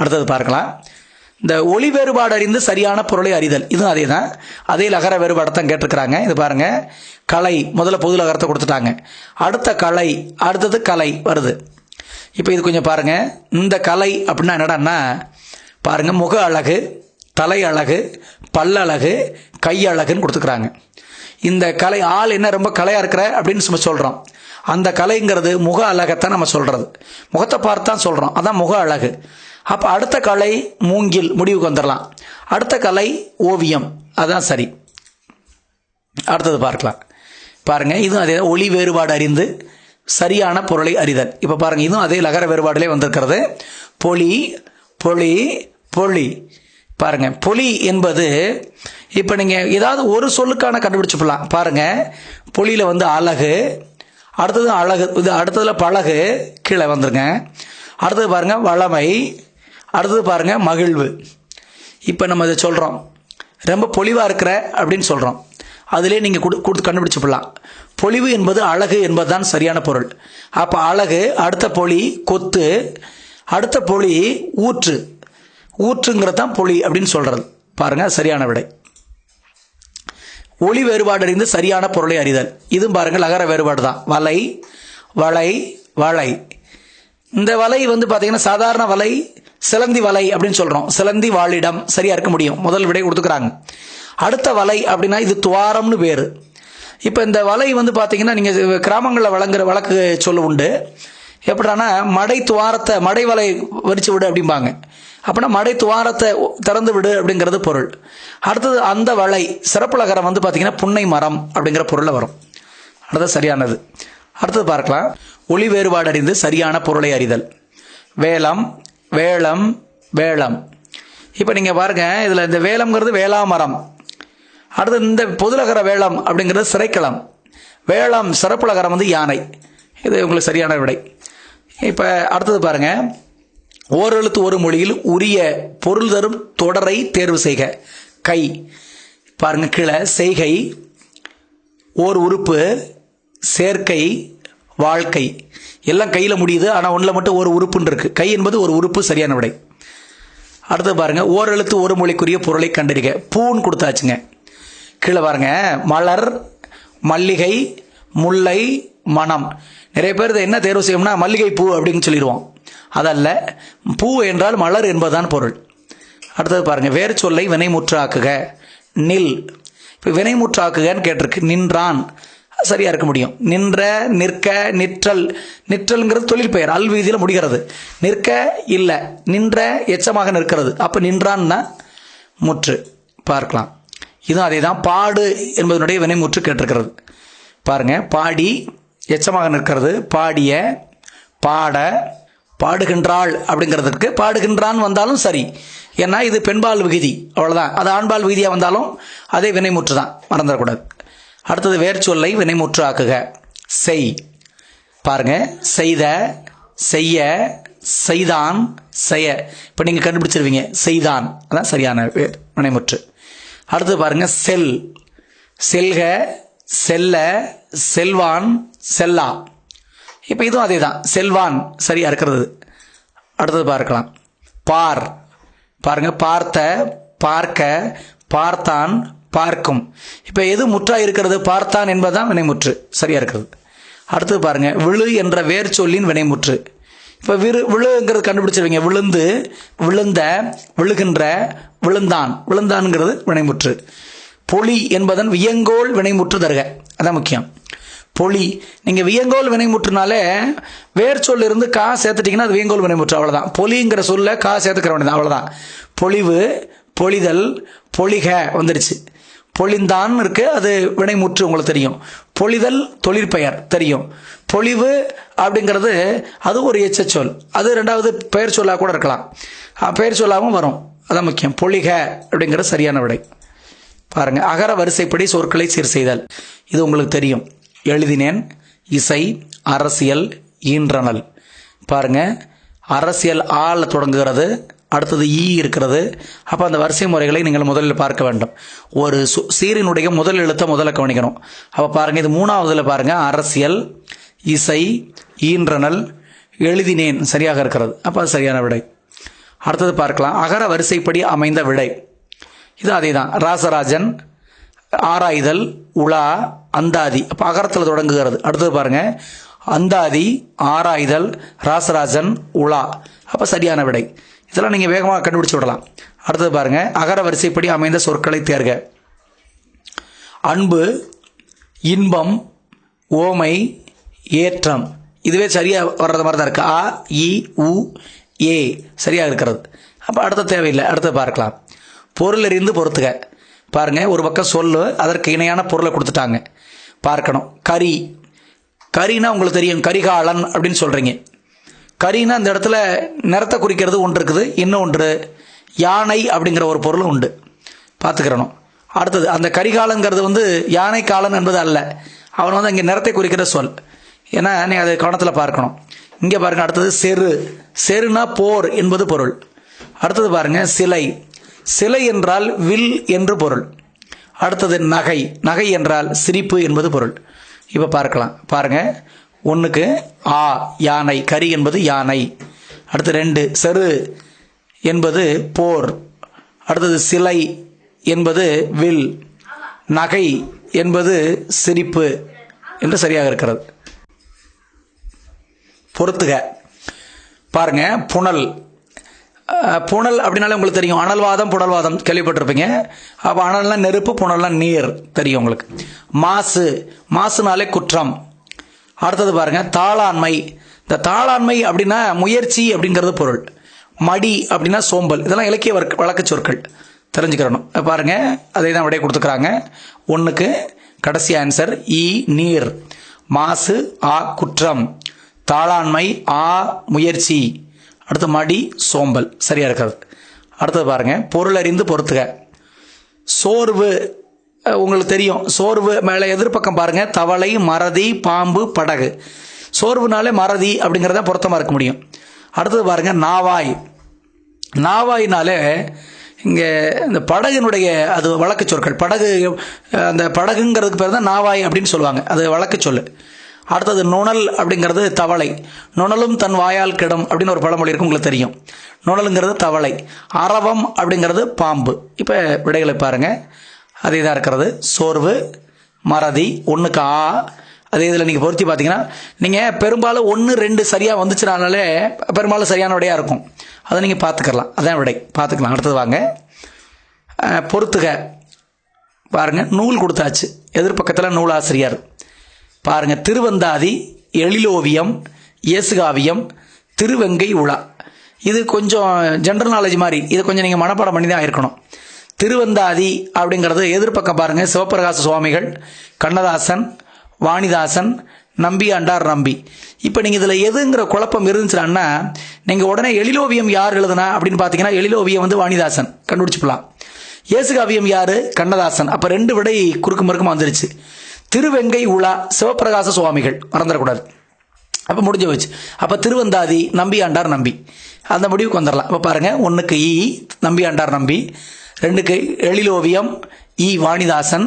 அடுத்தது பார்க்கலாம். இந்த ஒளி வேறுபாடு அறிந்து சரியான பொருளை அறிதல், இதுவும் அதே தான். அதே லகர வேறுபாடத்தான் கேட்டிருக்கிறாங்க. இது பாருங்க, கலை முதல்ல பொது லகரத்தை கொடுத்துட்டாங்க. அடுத்த கலை, அடுத்தது கலை வருது. இப்போ இது கொஞ்சம் பாருங்க. இந்த கலை அப்படின்னா என்னடான்னா பாருங்க, முக அழகு, தலை அழகு, பல்லழகு, கை அழகுன்னு கொடுத்துக்கிறாங்க. இந்த கலை ஆள் என்ன ரொம்ப கலையா இருக்கிற அப்படின்னு நம்ம சொல்றோம். அந்த கலைங்கிறது முக அழகத்தான் நம்ம சொல்றது, முகத்தை பார்த்து தான் சொல்றோம், அதான் முக அழகு. அப்ப அடுத்த கலை மூங்கில், முடிவுக்கு வந்துடலாம். அடுத்த கலை ஓவியம், அதான் சரி. அடுத்தது பார்க்கலாம். பாருங்க, இதுவும் அதே ஒளி வேறுபாடு அறிந்து சரியான பொருளை அறிதல். இப்ப பாருங்க, இதுவும் அதே லகர வேறுபாடுலே வந்திருக்கிறது. பொலி, பொலி, பொலி. பாருங்க, பொலி என்பது இப்ப நீங்க ஏதாவது ஒரு சொல்லுக்கான கண்டுபிடிச்சுக்கலாம். பாருங்க, பொலியில வந்து அழகு, அடுத்தது அழகு, இது அடுத்ததுல பழகு கீழே வந்துருங்க. அடுத்தது பாருங்க வளமை, அடுத்தது பாருங்க மகிழ்வு. இப்ப நம்ம இதை சொல்றோம், ரொம்ப பொலிவா இருக்கிற அப்படின்னு சொல்றோம். அதிலே நீங்க கொடுத்து கண்டுபிடிச்சுக்கலாம். பொலிவு என்பது அழகு என்பதுதான் சரியான பொருள். அப்ப அழகு, அடுத்த பொலி கொத்து, அடுத்த பொலி ஊற்று, ஊற்றுங்கிறது தான் பொலி அப்படின்னு சொல்றது. பாருங்க, சரியான விடை. ஒளி வேறுபாடு அறிந்து சரியான பொருளை அறிதல், இதுவும் பாருங்க லகர வேறுபாடு தான். வலை, வளை, வளை. இந்த வலை வந்து பாத்தீங்கன்னா சாதாரண வலை, சிலந்தி வலை அப்படின்னு சொல்றோம். சிலந்தி வாழிடம் சரியா இருக்க முடியும், முதல் விடை கொடுத்துக்கிறாங்க. அடுத்த வலை அப்படின்னா இது துவாரம்னு பேரு. இப்ப இந்த வலை வந்து பாத்தீங்கன்னா நீங்க கிராமங்களில் வழங்குற வழக்கு சொல்ல உண்டு. எப்படின்னா மடை துவாரத்தை, மடை வலை வரிச்சு விடு அப்படிம்பாங்க. அப்படின்னா மடை துவாரத்தை திறந்து விடு அப்படிங்கிறது பொருள். அடுத்தது அந்த வலை, சிறப்பு லகரம் வந்து பாத்தீங்கன்னா புன்னை மரம் அப்படிங்கிற பொருள்ல வரும். அடுத்தது சரியானது. அடுத்தது பார்க்கலாம். ஒளி வேறுபாடு அறிந்து சரியான பொருளை அறிதல். வேலம், வேளம், வேளம். இப்ப நீங்க பாருங்க, இதுல இந்த வேலம்ங்கிறது வேளாமரம். அடுத்து இந்த பொதுலகர வேளம் அப்படிங்கிறது சிறைக்களம். வேளம் சிறப்புலகரம் வந்து யானை. இது உங்களுக்கு சரியான விடை. இப்ப அடுத்தது பாருங்க, ஓரெழுத்து ஒரு மொழியில் உரிய பொருள் தரும் தொடரை தேர்வு செய்க. கை பாருங்க, கீழே செய்கை, ஓர் உறுப்பு, சேர்க்கை, வாழ்க்கை, எல்லாம் கையில முடியுது. ஆனா ஒண்ணுல மட்டும் ஒரு உறுப்புன்னு இருக்கு. கை என்பது ஒரு உறுப்பு, சரியான விடை. அடுத்து பாருங்க, ஓரெழுத்து ஒரு மொழிக்குரிய பொருளை கண்டறிக. பூன்னு கொடுத்தாச்சுங்க. கீழே பாருங்க, மலர், மல்லிகை, முல்லை, மனம். நிறைய பேர் இதை என்ன தேர்வு செய்யும்னா மல்லிகை பூ அப்படின்னு சொல்லிடுவோம். அதல்ல, பூ என்றால் மலர் என்பதுதான் பொருள். அடுத்தது பாருங்க, வேறு சொல்லை வினைமுற்றாக்குக. நில், இப்ப வினைமுற்றாக்குகன்னு கேட்டிருக்கு. நின்றான் சரியா இருக்க முடியும். நின்ற, நிற்க, நிற்றல். நிற்றல்ங்கிறது தொழில் பெயர், அல் வீதியில முடிகிறது. நிற்க இல்ல, நின்ற எச்சமாக நிற்கிறது. அப்ப நின்றான்னா முற்று. பார்க்கலாம். இதுவும் அதே தான். பாடு என்பதனுடைய வினைமுற்று கேட்டிருக்கிறது. பாருங்க, பாடி எச்சமாக நிற்கிறது. பாடிய, பாட, பாடுகின்றாள் அப்படிங்கிறதுக்கு பாடுகின்றான் வந்தாலும் சரி. ஏன்னா இது பெண்பால் விகுதி, அவ்வளவுதான். அது ஆண்பால் விகுதியா வந்தாலும் அதே வினைமுற்று தான், மறந்துடக்கூடாது. அடுத்தது வேறு சொல்லை வினைமுற்று ஆக்குக. செய். பாருங்க, செய்த, செய்ய, செய்தான், செய்ய. இப்ப நீங்க கண்டுபிடிச்சிருவீங்க, செய்தான், அதான் சரியான வினைமுற்று. அடுத்தது பாருங்க, செல், செல்க, செல்ல, செல்வான், செல்லா. இப்ப இதுவும் அதே தான், செல்வான் சரியா இருக்கிறது. அடுத்தது பார்க்கலாம். பார். பாருங்க, பார்த்த, பார்க்க, பார்த்தான், பார்க்கும். இப்ப எது முற்றா இருக்கிறது? பார்த்தான் என்பதுதான் வினைமுற்று, சரியா இருக்கிறது. அடுத்தது பாருங்க, விழு என்ற வேர் சொல்லின் வினைமுற்று. இப்ப விழுங்கிறது கண்டுபிடிச்சிருவீங்க. விழுந்து, விழுந்த, விழுகின்ற, விழுந்தான், விழுந்தான்ங்கிறது வினைமுற்று. பொலி என்பதன் வியங்கோல் வினைமுற்று தருக, அதான் முக்கியம். பொலி, நீங்க வியங்கோல் வினைமுற்றுனாலே வேர் சொல் இருந்து கா சேர்த்துட்டீங்கன்னா அது வியங்கோல் வினைமுற்று, அவ்வளவுதான். பொலிங்கிற சொல்ல கா சேர்த்துக்கிற வேண்டியது, அவ்வளவுதான். பொலிவு, பொலிதல், பொலிக வந்துருச்சு. பொலிந்தான் இருக்கு, அது வினைமுற்று உங்களுக்கு தெரியும். பொலிதல் தொழிற்பெயர் தெரியும். பொலிவு அப்படிங்கிறது அது ஒரு எச்ச சொல், அது ரெண்டாவது பெயர் சொல்லா கூட இருக்கலாம், பெயர் சொல்லாவும் வரும், அதான் முக்கியம். பொலிக அப்படிங்கிறது சரியான விடை. பாருங்க, அகர வரிசைப்படி சொற்களை சீர் செய்தல், இது உங்களுக்கு தெரியும். எழுதினேன், இசை, அரசியல், ஈன்றனல். பாருங்க, அரசியல் ஆல தொடங்குகிறது, அடுத்தது ஈ இருக்கிறது. அப்ப அந்த வரிசை முறைகளை நீங்கள் முதலில் பார்க்க வேண்டும். ஒரு சீரினுடைய முதல் எழுத்தை முதல்ல கவனிக்கணும். அப்ப பாருங்க, இது மூணாவதுல பாருங்க, அரசியல், இசை, ஈன்றனல், எழுதினேன் சரியாக இருக்கிறது. அப்ப அது சரியான விடை. அடுத்தது பார்க்கலாம் அகர வரிசைப்படி அமைந்த விடை. இது அதே தான். ராசராஜன், ஆராய்தல், உலா, அந்தாதி. அப்போ அகரத்தில் தொடங்குகிறது. அடுத்தது பாருங்க அந்தாதி, ஆராய்தல், ராசராஜன், உலா. அப்போ சரியான விடை. இதெல்லாம் நீங்கள் வேகமாக கண்டுபிடிச்சு விடலாம். அடுத்தது பாருங்க அகர வரிசைப்படி அமைந்த சொற்களை தேர்க. அன்பு, இன்பம், ஓமை, ஏற்றம். இதுவே சரியாக வர்றது மாதிரி தான் இருக்குது. ஆ, இ, உ, ஏ சரியாக இருக்கிறது. அப்போ அடுத்த தேவையில்லை. அடுத்தது பார்க்கலாம். பொருள் அறிந்து பொறுத்துக. பாருங்க ஒரு பக்கம் சொல்லு, அதற்கு இணையான பொருளை கொடுத்துட்டாங்க, பார்க்கணும். கரி, கரினா உங்களுக்கு தெரியும், கரிகாலன் அப்படின்னு சொல்கிறீங்க. கரினா இந்த இடத்துல நிறத்தை குறிக்கிறது ஒன்று இருக்குது, இன்னும் ஒன்று யானை அப்படிங்கிற ஒரு பொருளும் உண்டு, பார்த்துக்கிறணும். அடுத்தது அந்த கரிகாலங்கிறது வந்து யானை காலன் என்பது அல்ல, அவன் வந்து அங்கே நிறத்தை குறிக்கிற சொல். ஏன்னா நீ அதை கவனத்தில் பார்க்கணும். இங்கே பாருங்க. அடுத்தது செரு, செருனா போர் என்பது பொருள். அடுத்தது பாருங்க சிலை, சிலை என்றால் வில் என்று பொருள். அடுத்தது நகை, நகை என்றால் சிரிப்பு என்பது பொருள். இப்போ பார்க்கலாம். பாருங்க ஒன்றுக்கு ஆ யானை, கரி என்பது யானை. அடுத்து 2 செரு என்பது போர். அடுத்தது சிலை என்பது வில், நகை என்பது சிரிப்பு என்று சரியாக இருக்கிறது. பொறுத்துக. பாருங்க புனல், புனல் அப்படின்னாலே உங்களுக்கு தெரியும், அனல்வாதம் புனல்வாதம் கேள்விப்பட்டிருப்பீங்க. அப்போ அனல்னா நெருப்பு, புனல்னா நீர் தெரியும் உங்களுக்கு. மாசு, மாசுனாலே குற்றம். அடுத்தது பாருங்க தாளாண்மை. இந்த தாளாண்மை அப்படின்னா முயற்சி அப்படிங்கிறது பொருள். மடி அப்படின்னா சோம்பல். இதெல்லாம் இலக்கிய வழக்கு சொற்கள் தெரிஞ்சுக்கிறணும். பாருங்க அதை தான் விடை கொடுத்துக்கிறாங்க. ஒன்றுக்கு கடைசி ஆன்சர் இ நீர், மாசு ஆ குற்றம், தாளாண்மை ஆ முயற்சி, அடுத்து மடி சோம்பல் சரியா இருக்கிறது. அடுத்தது பாருங்க பொருள் அறிந்து பொறுத்துக. சோர்வு உங்களுக்கு தெரியும், சோர்வு மேலே எதிர்பக்கம் பாருங்க தவளை, மறதி, பாம்பு, படகு. சோர்வுனாலே மறதி அப்படிங்கிறத பொருத்தமாக இருக்க முடியும். அடுத்தது பாருங்க நாவாய், நாவாயினாலே இங்கே இந்த படகுனுடைய அது வழக்கு சொற்கள். படகு, அந்த படகுங்கிறதுக்கு பேர் தான் நாவாய் அப்படின்னு சொல்லுவாங்க, அது வழக்கு சொல்லு. அடுத்தது நுணல் அப்படிங்கிறது தவளை, நுணலும் தன் வாயால் கெடும் அப்படின்னு ஒரு பழமொழி இருக்கும், உங்களுக்கு தெரியும். நுணலுங்கிறது தவளை, அரவம் அப்படிங்கிறது பாம்பு. இப்போ விடைகளை பாருங்க அதே தான் இருக்கிறது. சோர்வு, மறதி, ஒன்றுக்கு ஆ. அதே இதில் நீங்கள் பொருத்தி பார்த்தீங்கன்னா நீங்கள் பெரும்பாலும் 1, 2 சரியாக வந்துச்சுனாலே பெரும்பாலும் சரியான விடையாக இருக்கும். அதை நீங்கள் பார்த்துக்கலாம், அதான் விடை, பார்த்துக்கலாம். அடுத்தது வாங்க பொறுத்துக. பாருங்கள் நூல் கொடுத்தாச்சு, எதிர்பக்கத்தில் நூலாசிரியர். பாருங்க திருவந்தாதி, எழிலோவியம், இயேசுகாவியம், திருவெங்கை உலா. இது கொஞ்சம் ஜென்ரல் நாலேஜ் மாதிரி, இது கொஞ்சம் நீங்கள் மனப்பாடம் பண்ணி தான் இருக்கணும். திருவந்தாதி அப்படிங்கிறது எதிர்பக்கம் பாருங்க சிவபிரகாச சுவாமிகள், கண்ணதாசன், வாணிதாசன், நம்பியாண்டார், நம்பி. இப்போ நீங்கள் இதில் எதுங்கிற குழப்பம் இருந்துச்சுன்னா நீங்கள் உடனே எழிலோவியம் யார் எழுதுனா அப்படின்னு பார்த்தீங்கன்னா எழிலோவியம் வந்து வாணிதாசன் கண்டுபிடிச்சிக்கலாம். இயேசுகாவியம் யார்? கண்ணதாசன். அப்போ 2 விடை குறுக்கு மறுக்குமா வந்துருச்சு. திருவெங்கை உலா சிவபிரகாச சுவாமிகள், மறந்துடக்கூடாது. அப்போ முடிஞ்சு வச்சு. அப்போ திருவந்தாதி நம்பியாண்டார், நம்பி, அந்த முடிவுக்கு வந்துடலாம். இப்போ பாருங்கள் ஒன்றுக்கு இ நம்பியாண்டார், நம்பி, 2க்கு எழிலோவியம் இ வாணிதாசன்,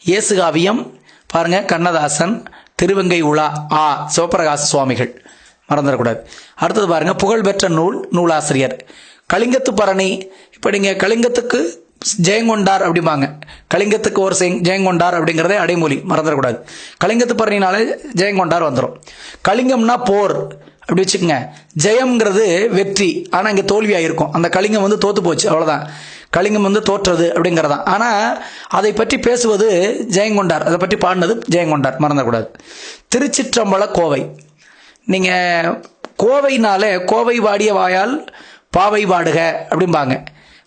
இயேசுகாவியம் பாருங்க கண்ணதாசன், திருவெங்கை உலா ஆ சிவபிரகாச சுவாமிகள், மறந்துடக்கூடாது. அடுத்தது பாருங்க புகழ்பெற்ற நூல், நூலாசிரியர். கலிங்கத்து பரணி. இப்போ நீங்கள் கலிங்கத்துக்கு ஜெயங்கொண்டார் அப்படிம்பாங்க, கலிங்கத்துக்கு ஒரு ஜெயங்கொண்டார் அப்படிங்கிறதே அடைமொழி, மறந்துடக்கூடாது. கலிங்கத்து பரணினாலே ஜெயங்கொண்டார் வந்துடும். கலிங்கம்னா போர் அப்படி வச்சுக்கோங்க. ஜெயம்ங்கிறது வெற்றி, ஆனால் இங்கே தோல்வியாக இருக்கும். அந்த கலிங்கம் வந்து தோத்து போச்சு, அவ்வளோதான். கலிங்கம் வந்து தோற்றது அப்படிங்கிறதான். ஆனால் அதை பற்றி பேசுவது ஜெயங்கொண்டார், அதை பற்றி பாடினது ஜெயங்கொண்டார், மறந்துடக்கூடாது. திருச்சிற்றம்பல கோவை. நீங்கள் கோவைனாலே கோவை வாடிய வாயால் பாவை வாடுக அப்படிம்பாங்க.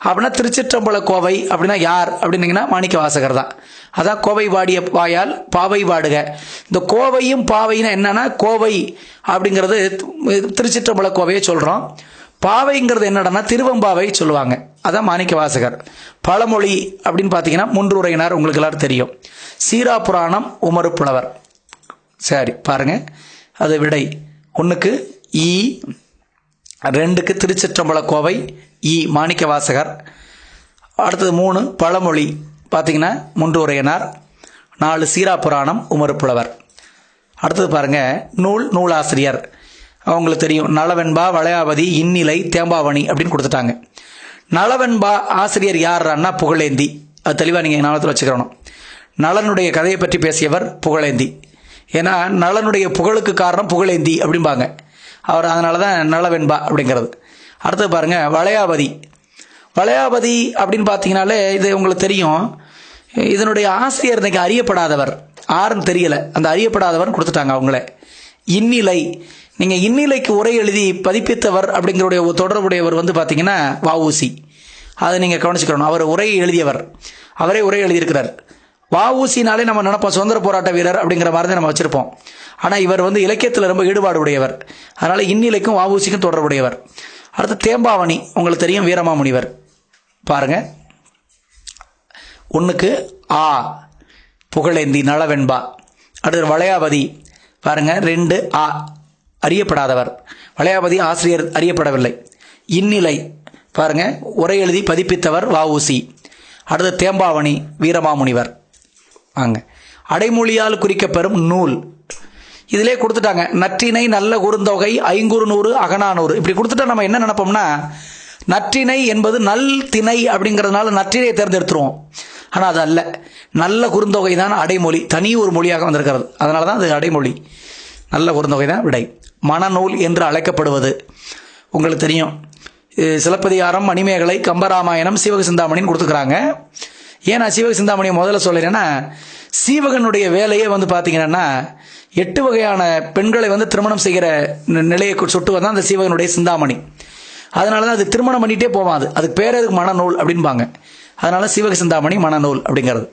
அப்படின்னா திருச்சிற்றம்பல கோவை அப்படின்னா யார் அப்படின்னீங்கன்னா மாணிக்க வாசகர் தான். அதான் கோவை வாடிய வாயால் பாவை வாடுக. இந்த கோவையும் பாவைன்னா என்னன்னா, கோவை அப்படிங்கிறது திருச்சிற்றம்பல கோவையை சொல்கிறோம், பாவைங்கிறது என்னடனா திருவம்பாவை சொல்லுவாங்க, அதான் மாணிக்க வாசகர். பழமொழி அப்படின்னு பார்த்தீங்கன்னா முன்றுரையினார், உங்களுக்கு எல்லாரும் தெரியும். சீரா புராணம், உமறு புலவர். சரி பாருங்க அது விடை. 1க்கு இ, 2க்கு திருச்சிற்றம்பல கோவை இ மாணிக்க வாசகர். அடுத்தது 3 பழமொழி பார்த்தீங்கன்னா முன்றுரையனார். 4 சீரா புராணம், உமறு புலவர். அடுத்தது பாருங்க நூல், நூலாசிரியர். அவங்களுக்கு தெரியும். நளவெண்பா, வளையாபதி, இந்நிலை, தேம்பாவணி அப்படின்னு கொடுத்துட்டாங்க. நளவெண்பா ஆசிரியர் யாருன்னா புகழேந்தி. அது தெளிவாக நீங்கள் ஞாபகத்தில் வச்சுக்கணும். நளனுடைய கதையை பற்றி பேசியவர் புகழேந்தி. ஏன்னா நளனுடைய புகழுக்கு காரணம் புகழேந்தி அப்படிம்பாங்க அவர். அதனால தான் நளவெண்பா அப்படிங்கிறது. அடுத்து பாருங்க வளையாபதி. வளையாபதி அப்படின்னு பார்த்தீங்கன்னாலே இது உங்களுக்கு தெரியும். இதனுடைய ஆசிரியர் இன்னைக்கு அறியப்படாதவர், யாருன்னு தெரியல. அந்த அறியப்படாதவர் கொடுத்துட்டாங்க அவங்களே. இந்நிலை, நீங்கள் இந்நிலைக்கு உரை எழுதி பதிப்பித்தவர் அப்படிங்கிற தொடர்புடையவர் வந்து பார்த்தீங்கன்னா வஉசி. அதை நீங்கள் கவனிச்சுக்கணும். அவர் உரை எழுதியவர், அவரே உரை எழுதியிருக்கிறார். வஉசினாலே நம்ம நினைப்போம் சுதந்திர போராட்ட வீரர் அப்படிங்கிற மாதிரி தான் நம்ம வச்சிருப்போம். ஆனால் இவர் வந்து இலக்கியத்தில் ரொம்ப ஈடுபாடு உடையவர். அதனால இந்நிலைக்கும் வஉசிக்கும் தொடர்புடையவர். அடுத்து தேம்பாவணி, உங்களுக்கு தெரியும், வீரமாமுனிவர். பாருங்க, 1க்கு ஆ புகழேந்தி நளவெண்பா. அடுத்து வளையாபதி பாருங்க, 2 ஆ அறியப்படாதவர். வளையாபதி ஆசிரியர் அறியப்படவில்லை. இந்நிலை பாருங்க, உரை எழுதி பதிப்பித்தவர் வஉசி. அடுத்து தேம்பாவணி வீரமாமுனிவர். வாங்க, அடைமொழியால் குறிக்கப்பெறும் நூல் இதிலே கொடுத்துட்டாங்க. நற்றிணை, நல்ல குறுந்தொகை, ஐங்குறுநூறு, அகநானூறு இப்படி கொடுத்துட்டா நம்ம என்ன நினைப்போம்னா நற்றிணை என்பது நல் திணை அப்படிங்கிறதுனால நற்றினையை தேர்ந்தெடுத்துருவோம். ஆனால் அது அல்ல. நல்ல குறுந்தொகை தான் அடைமொழி, தனி ஒரு மொழியாக வந்திருக்கிறது. அதனால தான் அது அடைமொழி. நல்ல குறுந்தொகை தான் விடை. மணநூல் என்று அழைக்கப்படுவது உங்களுக்கு தெரியும். சிலப்பதிகாரம், மணிமேகலை, கம்பராமாயணம், சீவக சிந்தாமணின்னு கொடுத்துக்கிறாங்க. ஏன் நான் சீவக சிந்தாமணியை முதல்ல சொல்லினேன்னா, சீவகனுடைய வேலையே வந்து பார்த்தீங்கன்னா 8 வகையான பெண்களை வந்து திருமணம் செய்கிற நிலையை சுட்டு வந்தால் அந்த சீவகனுடைய சிந்தாமணி. அதனால தான் அது திருமணம் பண்ணிகிட்டே போவான். அதுக்கு பேர் எதுக்கு மணநூல் அப்படின்பாங்க. அதனால சீவக சிந்தாமணி மணநூல் அப்படிங்கிறது.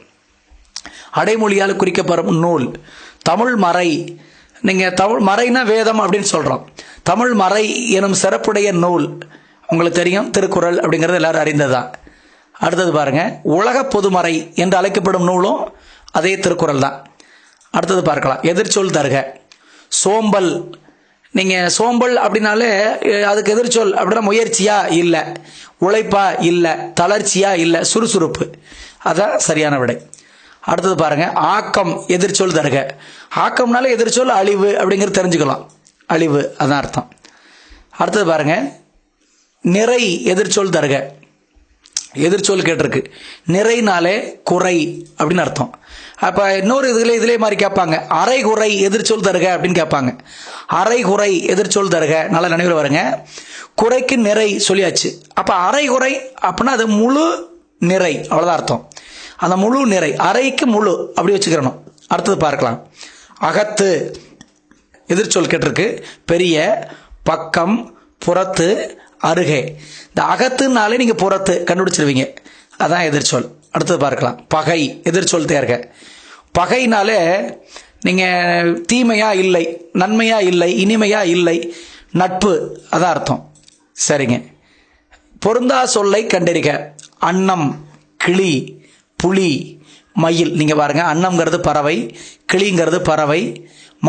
அடைமொழியால் குறிக்கப்படும் நூல் தமிழ் மறை. நீங்கள் தமிழ் மறைனா வேதம் அப்படின்னு சொல்கிறோம். தமிழ் மறை எனும் சிறப்புடைய நூல் உங்களுக்கு தெரியும், திருக்குறள் அப்படிங்கிறது எல்லாரும் அறிந்ததுதான். அடுத்தது பாருங்க, உலக பொதுமறை என்று அழைக்கப்படும் நூலும் அதே திருக்குறள் தான். அடுத்தது பார்க்கலாம், எதிர்ச்சொல் தருக. சோம்பல், நீங்கள் சோம்பல் அப்படின்னாலே அதுக்கு எதிர்ச்சொல் அப்படின்னா முயற்சியா இல்லை, உழைப்பா இல்லை, தளர்ச்சியா இல்லை, சுறுசுறுப்பு. அதான் சரியான விடை. அடுத்தது பாருங்க, ஆக்கம் எதிர்ச்சொல் தருக. ஆக்கம்னாலே எதிர்ச்சொல் அழிவு அப்படிங்கிறது தெரிஞ்சுக்கலாம். அழிவு அதான் அர்த்தம். அடுத்தது பாருங்க, நிறை எதிர்ச்சொல் தருக. எதிர்ச்சொல் கேட்டிருக்கு. நிறைனாலே குறை அப்படின்னு அர்த்தம். அப்போ இன்னொரு இதிலே மாதிரி கேட்பாங்க, அரை குறை எதிர்ச்சொல் தருக அப்படின்னு கேட்பாங்க. அரை குறை எதிர்ச்சொல் தருக, நல்ல நினைவில் வருங்க. குறைக்கு நிறை சொல்லியாச்சு. அப்போ அரை குறை அப்படின்னா அது முழு நிறை, அவ்வளோதான் அர்த்தம். அந்த முழு நிறை, அரைக்கு முழு அப்படி வச்சுக்கிறணும். அடுத்தது பார்க்கலாம், அகத்து எதிர்ச்சொல் கேட்டிருக்கு. பெரிய, பக்கம், புறத்து, அருகே. இந்த அகத்துனாலே நீங்கள் புறத்து கண்டுபிடிச்சிருவீங்க, அதான் எதிர்ச்சொல். அடுத்தது பார்க்கலாம், பகை எதிர்ச்சொல் தேர்க. பகைனாலே நீங்கள் தீமையா இல்லை, நன்மையா இல்லை, இனிமையா இல்லை, நட்பு அதான் அர்த்தம். சரிங்க. பொருந்தா சொல்லை கண்டறிக. அன்னம், கிளி, புலி, மயில். நீங்கள் பாருங்க, அன்னம்ங்கிறது பறவை, கிளிங்கிறது பறவை,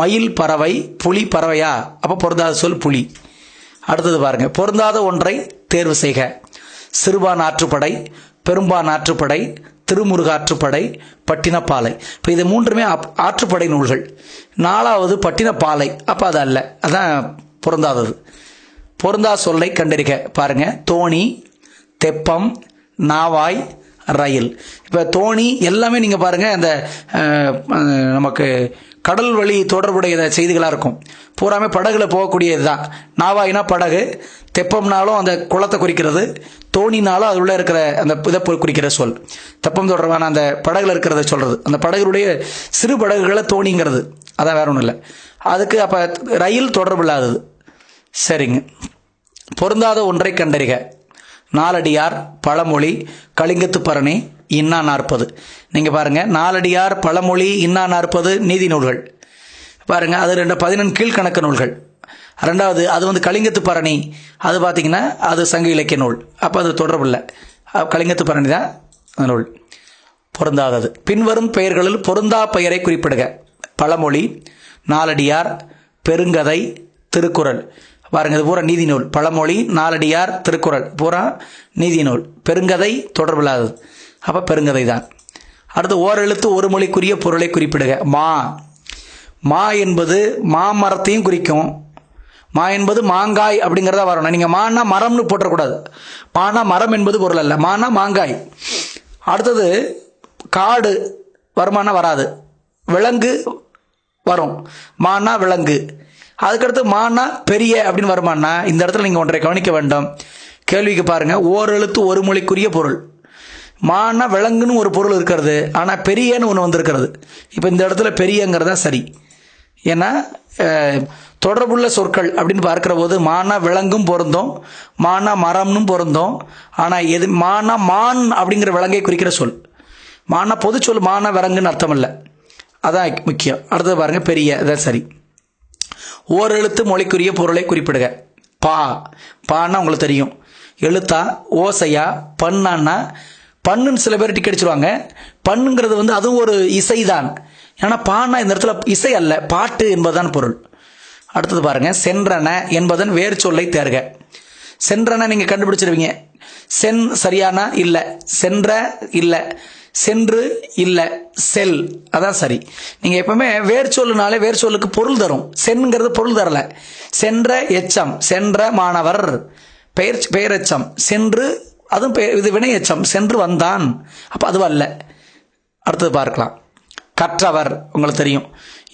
மயில் பறவை, புலி பறவையா? அப்போ பொருந்தாத சொல் புலி. அடுத்தது பாருங்க, பொருந்தாத ஒன்றை தேர்வு செய்க. சிறுபான் ஆற்றுப்படை, பெரும்பான் ஆற்றுப்படை, திருமுருகாற்றுப்படை, பட்டினப்பாலை. இப்போ இது 3மே ஆற்றுப்படை நூல்கள். 4வது பட்டினப்பாலை, அப்போ அது அல்ல, அதான் பொருந்தாதது. பொருந்தா சொல்லை கண்டறிக. பாருங்க, தோணி, தெப்பம், நாவாய், ரயில். இப்போ தோணி எல்லாமே நீங்கள் பாருங்கள், அந்த நமக்கு கடல் வழி தொடர்புடைய செய்திகளாக இருக்கும். பூராமே படகுல போகக்கூடியது தான். நாவாயினா படகு, தெப்பம்னாலும் அந்த குளத்தை குறிக்கிறது, தோணினாலும் அது உள்ள இருக்கிற அந்த இதை குறிக்கிற சொல். தெப்பம் தொடர்பான அந்த படகுல இருக்கிறத சொல்கிறது. அந்த படகுடைய சிறு படகுகளை தோணிங்கிறது, அதான் வேற ஒன்றும் இல்லை. அதுக்கு அப்போ ரயில் தொடர்பு இல்லாதது. சரிங்க. பொருந்தாத ஒன்றை கண்டறிக. நாலடியார், பழமொழி, கலிங்கத்து பரணி, இன்னா 40. நீங்கள் பாருங்கள், நாலடியார், பழமொழி, இன்னா 40 நீதி நூல்கள். பாருங்கள், அது 11 கீழ்கணக்கு நூல்கள். 2வது அது வந்து கலிங்கத்து பரணி, அது பார்த்தீங்கன்னா அது சங்க இலக்கிய நூல், அப்போ அது தொடர்பு இல்லை. கலிங்கத்து பரணி தான் அந்த நூல். பொருந்தாதது. பின்வரும் பெயர்களில் பொருந்தா பெயரை குறிப்பிடுக. பழமொழி, நாலடியார், பெருங்கதை, திருக்குறள். பாருங்க, இது பூரா நீதி நூல். பழமொழி, நாலடியார், திருக்குறள் பூரா நீதி நூல். பெருங்கதை தொடர்பில்லாதது, அப்போ பெருங்கதை தான். அடுத்து, ஓரெழுத்து ஒரு மொழிக்குரிய பொருளை குறிப்பிடுக. மா. மா என்பது மாமரத்தையும் குறிக்கும், மா என்பது மாங்காய் அப்படிங்கிறதா வரணும். நீங்கள் மானா மரம்னு போட்டக்கூடாது. மானா மரம் என்பது பொருள் அல்ல, மானா மாங்காய். அடுத்தது காடு வருமானா வராது, விலங்கு வரும், மானா விலங்கு. அதுக்கடுத்து மானா பெரிய அப்படின்னு வருமானா, இந்த இடத்துல நீங்கள் ஒன்றை கவனிக்க வேண்டும். கேள்விக்கு பாருங்கள், ஓரெழுத்து ஒரு மொழிக்குரிய பொருள். மானா விலங்குன்னு ஒரு பொருள் இருக்கிறது, ஆனால் பெரியன்னு ஒன்று வந்திருக்கிறது. இப்போ இந்த இடத்துல பெரியங்கிறதா சரி. ஏன்னா தொடர்புள்ள சொற்கள் அப்படின்னு பார்க்கிற போது மானா விலங்கும் பொருந்தும், மானா மரம்னும் பொருந்தும். ஆனால் எது மானா மான் அப்படிங்கிற விலங்கை குறிக்கிற சொல். மானா பொது சொல், மானா விலங்குன்னு அர்த்தம் இல்லை, அதான் முக்கியம். அடுத்தது பாருங்க, பெரிய, அதான் சரி. ஓரெழுத்து மொழிக்குரிய பொருளை குறிப்பிடுக. பா, பான்னா உங்களுக்கு தெரியும், எழுத்தா, ஓசையா, பண்ணான்னா. பண்ணுன்னு சில பேர் டிக் அடிச்சிருவாங்க. பண்ணுங்கிறது வந்து அதுவும் ஒரு இசைதான். ஏன்னா பான்னா இந்த இடத்துல இசை அல்ல, பாட்டு என்பதுதான் பொருள். அடுத்தது பாருங்க, சென்றன என்பதன் வேறு சொல்லை தேர்க. சென்றன நீங்க கண்டுபிடிச்சிருவீங்க. சென் சரியானா இல்லை, சென்ற இல்லை, சென்று இல்லை, செல், அதான் சரி. நீங்க எப்பவுமே வேர் சொல்லுனாலே வேர் சொல்லுக்கு பொருள் தரும். சென்ங்கிறது பொருள் தரல. சென்ற எச்சம், சென்ற மாணவர், பெயர் எச்சம். சென்று, அதுவும் இது வினை எச்சம், சென்று வந்தான், அப்ப அதுவும் அல்ல. அடுத்தது பார்க்கலாம். கற்றவர் உங்களுக்கு தெரியும்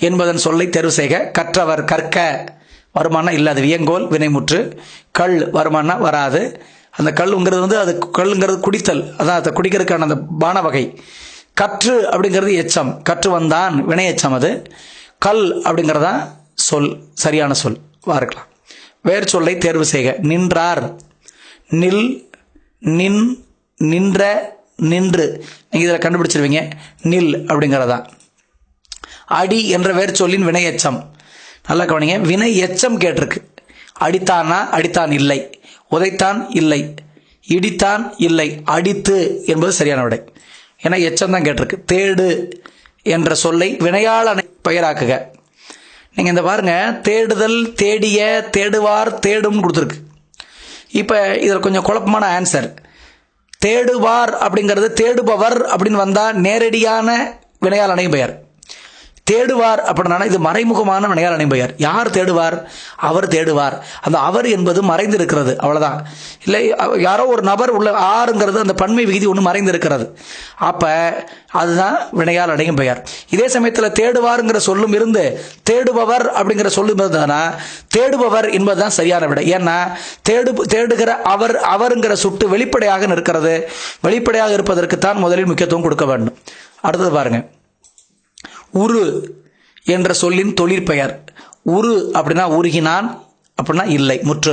என்பதன் சொல்லை தேர்வு செய்க. கற்றவர், கற்க வருமானம் இல்லை, அது வியங்கோல் வினைமுற்று. கள் வருமானம் வராது. அந்த கல்லுங்கிறது வந்து அது கல்லுங்கிறது குடித்தல், அதான் அதை குடிக்கிறதுக்கான அந்த பான வகை. கற்று அப்படிங்கிறது எச்சம், கற்று வந்தான் வினை எச்சம். அது கல் அப்படிங்கிறதா சொல், சரியான சொல். பார்க்கலாம். வேறு சொல்லை தேர்வு செய்க. நின்றார், நில், நின், நின்ற, நின்று. நீங்கள் இதில் கண்டுபிடிச்சிருவீங்க, நில் அப்படிங்கிறதா. அடி என்ற வேறு சொல்லின் வினை எச்சம். நல்லா கவனிங்க, வினை எச்சம் கேட்டிருக்கு. அடித்தானா, அடித்தான் இல்லை. உதைத்தான் இல்லை. இடித்தான் இல்லை. அடித்து என்பது சரியான விடை. ஏன்னா எச்சம் தான் கேட்டிருக்கு. தேடு என்ற சொல்லை வினையால் பெயராக்குக. நீங்கள் இந்த பாருங்க, தேடுதல், தேடிய, தேடுவார், தேடும் கொடுத்துருக்கு. இப்போ இதில் கொஞ்சம் குழப்பமான ஆன்சர். தேடுவார் அப்படிங்கிறது தேடுபவர் அப்படின்னு வந்தால் நேரடியான வினையால் அணையும் பெயர். தேடுவார் அப்படின்னா இது மறைமுகமான வினையால் அணையும் பெயர். யார் தேடுவார்? அவர் தேடுவார். அந்த அவர் என்பது மறைந்து இருக்கிறது, அவ்வளோதான். இல்லை யாரோ ஒரு நபர் உள்ள, ஆறுங்கிறது அந்த பன்மை விகுதி ஒன்று மறைந்து இருக்கிறது. அப்போ அதுதான் வினையால் அணையும் பெயர். இதே சமயத்தில் தேடுவாருங்கிற சொல்லும் இருந்து தேடுபவர் அப்படிங்கிற சொல்லும் இருந்ததுன்னா தேடுபவர் என்பதுதான் சரியான விடை. ஏன்னா தேடுகிற அவர், அவருங்கிற சுட்டு வெளிப்படையாக இருக்கிறது. வெளிப்படையாக இருப்பதற்குத்தான் முதலில் முக்கியத்துவம் கொடுக்க வேண்டும். அடுத்தது பாருங்க, உரு என்ற சொல்லின் தொழிற்பெயர். உரு அப்படின்னா உருகினான் அப்படின்னா இல்லை, முற்று.